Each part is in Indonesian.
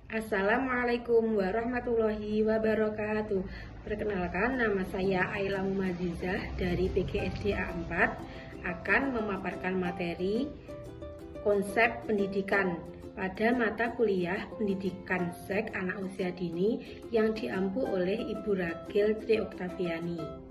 Assalamualaikum warahmatullahi wabarakatuh. Perkenalkan, nama saya Ayla Mumazizah dari PGSD A4 akan memaparkan materi konsep pendidikan pada mata kuliah pendidikan seks anak usia dini yang diampu oleh Ibu Ragil Tri Oktaviani.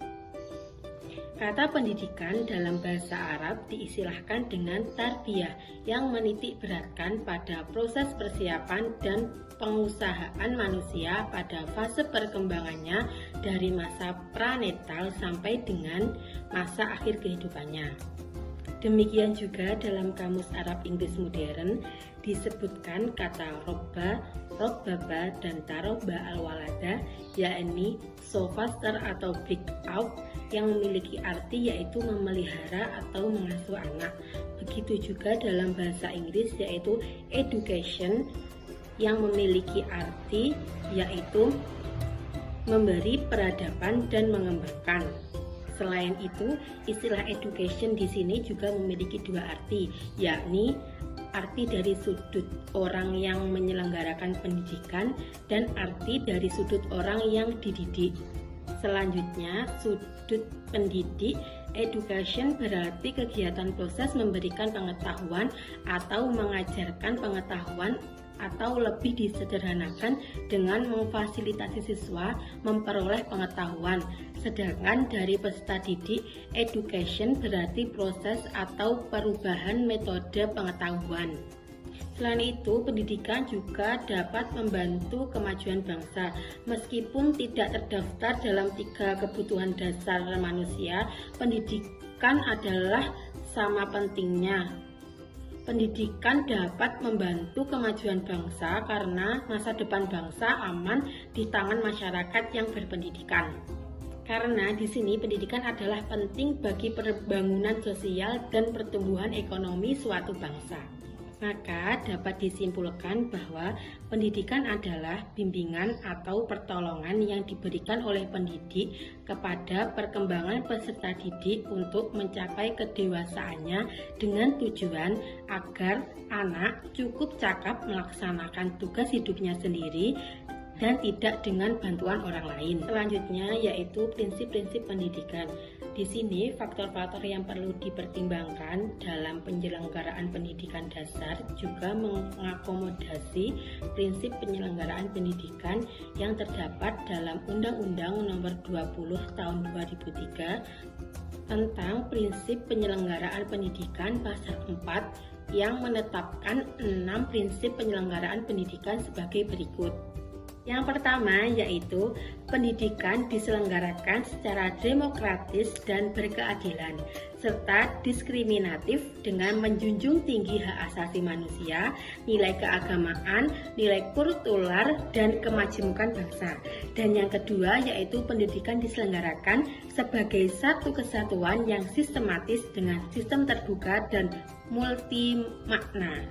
Kata pendidikan dalam bahasa Arab diistilahkan dengan tarbiyah yang menitik beratkan pada proses persiapan dan pengusahaan manusia pada fase perkembangannya dari masa pranetal sampai dengan masa akhir kehidupannya. Demikian juga dalam Kamus Arab Inggris Modern disebutkan kata robba, robbaba, dan taroba al-walada, yakni so foster atau bring out, yang memiliki arti yaitu memelihara atau mengasuh anak. Begitu juga dalam bahasa Inggris yaitu education yang memiliki arti yaitu memberi peradaban dan mengembangkan. Selain itu, istilah education di sini juga memiliki dua arti, yakni arti dari sudut orang yang menyelenggarakan pendidikan dan arti dari sudut orang yang dididik. Selanjutnya, sudut pendidik, education berarti kegiatan proses memberikan pengetahuan atau mengajarkan pengetahuan, atau lebih disederhanakan dengan memfasilitasi siswa memperoleh pengetahuan. Sedangkan dari peserta didik, education berarti proses atau perubahan metode pengetahuan. Selain itu, pendidikan juga dapat membantu kemajuan bangsa. Meskipun tidak terdaftar dalam 3 kebutuhan dasar manusia, pendidikan adalah sama pentingnya. Pendidikan dapat membantu kemajuan bangsa karena masa depan bangsa aman di tangan masyarakat yang berpendidikan. Karena di sini pendidikan adalah penting bagi pembangunan sosial dan pertumbuhan ekonomi suatu bangsa. Maka dapat disimpulkan bahwa pendidikan adalah bimbingan atau pertolongan yang diberikan oleh pendidik kepada perkembangan peserta didik untuk mencapai kedewasaannya dengan tujuan agar anak cukup cakap melaksanakan tugas hidupnya sendiri dan tidak dengan bantuan orang lain. Selanjutnya yaitu prinsip-prinsip pendidikan. Di sini faktor-faktor yang perlu dipertimbangkan dalam penyelenggaraan pendidikan dasar juga mengakomodasi prinsip penyelenggaraan pendidikan yang terdapat dalam Undang-Undang Nomor 20 Tahun 2003 tentang prinsip penyelenggaraan pendidikan pasal 4 yang menetapkan 6 prinsip penyelenggaraan pendidikan sebagai berikut. Yang pertama yaitu pendidikan diselenggarakan secara demokratis dan berkeadilan, serta diskriminatif dengan menjunjung tinggi hak asasi manusia, nilai keagamaan, nilai kultural, dan kemajemukan bangsa. Dan yang kedua yaitu pendidikan diselenggarakan sebagai satu kesatuan yang sistematis dengan sistem terbuka dan multi makna.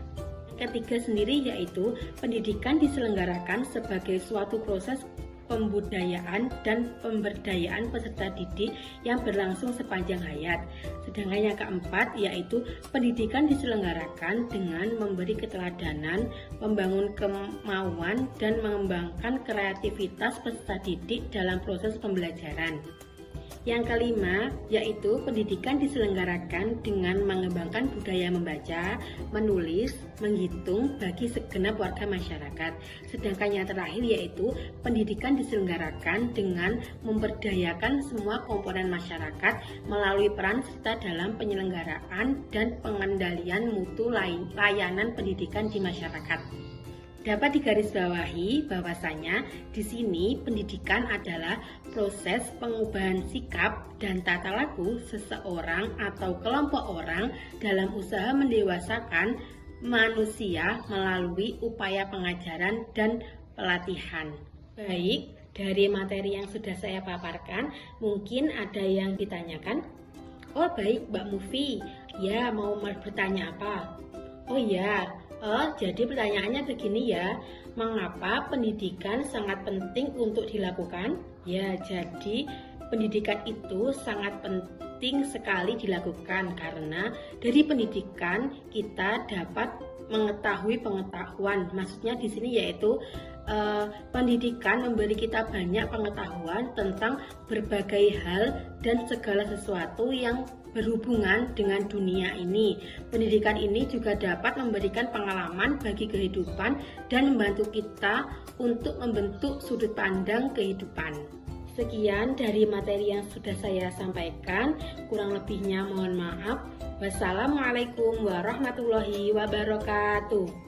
Ketiga sendiri yaitu pendidikan diselenggarakan sebagai suatu proses pembudayaan dan pemberdayaan peserta didik yang berlangsung sepanjang hayat. Sedangkan yang keempat yaitu pendidikan diselenggarakan dengan memberi keteladanan, membangun kemauan, dan mengembangkan kreativitas peserta didik dalam proses pembelajaran. Yang kelima, yaitu pendidikan diselenggarakan dengan mengembangkan budaya membaca, menulis, menghitung bagi segenap warga masyarakat. Sedangkan yang terakhir yaitu pendidikan diselenggarakan dengan memberdayakan semua komponen masyarakat melalui peran serta dalam penyelenggaraan dan pengendalian mutu layanan pendidikan di masyarakat. Dapat digarisbawahi bahwasanya di sini pendidikan adalah proses pengubahan sikap dan tata laku seseorang atau kelompok orang dalam usaha mendewasakan manusia melalui upaya pengajaran dan pelatihan. Baik, dari materi yang sudah saya paparkan, mungkin ada yang ditanyakan? Oh baik Mbak Mufi, ya mau bertanya apa? Oh ya, jadi pertanyaannya begini ya, mengapa pendidikan sangat penting untuk dilakukan? Ya, jadi pendidikan itu sangat penting penting sekali dilakukan, karena dari pendidikan kita dapat mengetahui pengetahuan. Maksudnya di sini yaitu pendidikan memberi kita banyak pengetahuan tentang berbagai hal dan segala sesuatu yang berhubungan dengan dunia ini. Pendidikan ini juga dapat memberikan pengalaman bagi kehidupan dan membantu kita untuk membentuk sudut pandang kehidupan. Sekian dari materi yang sudah saya sampaikan, kurang lebihnya mohon maaf. Wassalamualaikum warahmatullahi wabarakatuh.